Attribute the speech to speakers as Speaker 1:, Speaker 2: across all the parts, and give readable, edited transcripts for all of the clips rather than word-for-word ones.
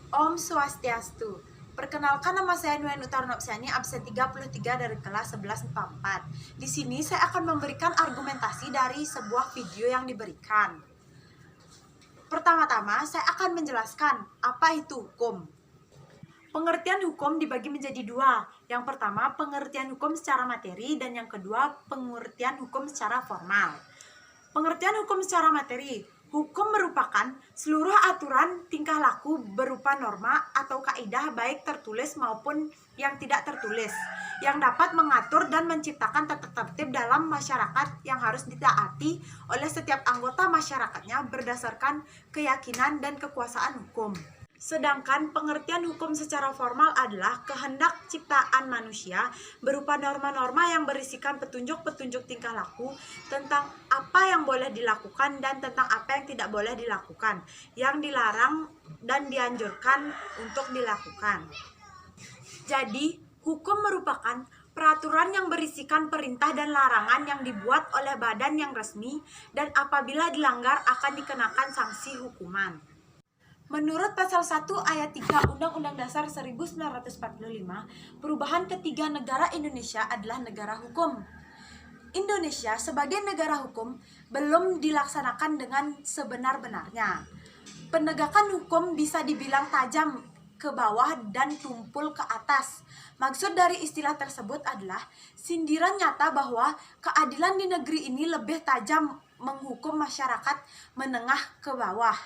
Speaker 1: Om Swastiastu. Perkenalkan, nama saya Nuyan Utara Nopsiani, absen 33 dari kelas 1144. Di sini saya akan memberikan argumentasi dari sebuah video yang diberikan. Pertama-tama, saya akan menjelaskan apa itu hukum. Pengertian hukum dibagi menjadi dua. Yang pertama, pengertian hukum secara materi, dan yang kedua, pengertian hukum secara formal. Pengertian hukum secara materi. Hukum merupakan seluruh aturan tingkah laku berupa norma atau kaidah baik tertulis maupun yang tidak tertulis, yang dapat mengatur dan menciptakan tata tertib dalam masyarakat yang harus ditaati oleh setiap anggota masyarakatnya berdasarkan keyakinan dan kekuasaan hukum. Sedangkan pengertian hukum secara formal adalah kehendak ciptaan manusia berupa norma-norma yang berisikan petunjuk-petunjuk tingkah laku tentang apa yang boleh dilakukan dan tentang apa yang tidak boleh dilakukan, yang dilarang dan dianjurkan untuk dilakukan. Jadi, hukum merupakan peraturan yang berisikan perintah dan larangan yang dibuat oleh badan yang resmi dan apabila dilanggar akan dikenakan sanksi hukuman. Menurut pasal 1 ayat 3 Undang-Undang Dasar 1945, perubahan ketiga negara Indonesia adalah negara hukum. Indonesia sebagai negara hukum belum dilaksanakan dengan sebenar-benarnya. Penegakan hukum bisa dibilang tajam ke bawah dan tumpul ke atas. Maksud dari istilah tersebut adalah sindiran nyata bahwa keadilan di negeri ini lebih tajam menghukum masyarakat menengah ke bawah.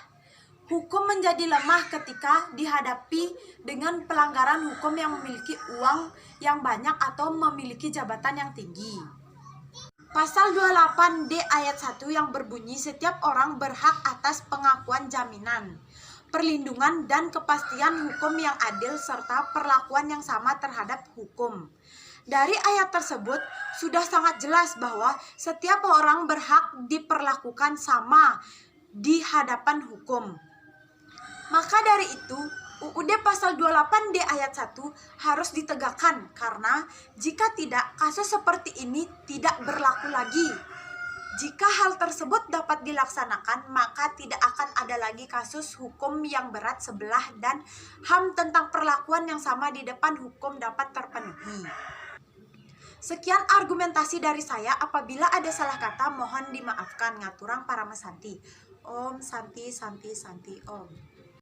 Speaker 1: Hukum menjadi lemah ketika dihadapi dengan pelanggaran hukum yang memiliki uang yang banyak atau memiliki jabatan yang tinggi. Pasal 28D ayat 1 yang berbunyi setiap orang berhak atas pengakuan jaminan, perlindungan dan kepastian hukum yang adil serta perlakuan yang sama terhadap hukum. Dari ayat tersebut sudah sangat jelas bahwa setiap orang berhak diperlakukan sama di hadapan hukum. Maka dari itu, UUD pasal 28D ayat 1 harus ditegakkan karena jika tidak, kasus seperti ini tidak berlaku lagi. Jika hal tersebut dapat dilaksanakan, maka tidak akan ada lagi kasus hukum yang berat sebelah dan HAM tentang perlakuan yang sama di depan hukum dapat terpenuhi. Sekian argumentasi dari saya. Apabila ada salah kata, mohon dimaafkan. Ngaturang para mesanti. Om Santi Santi Santi Om.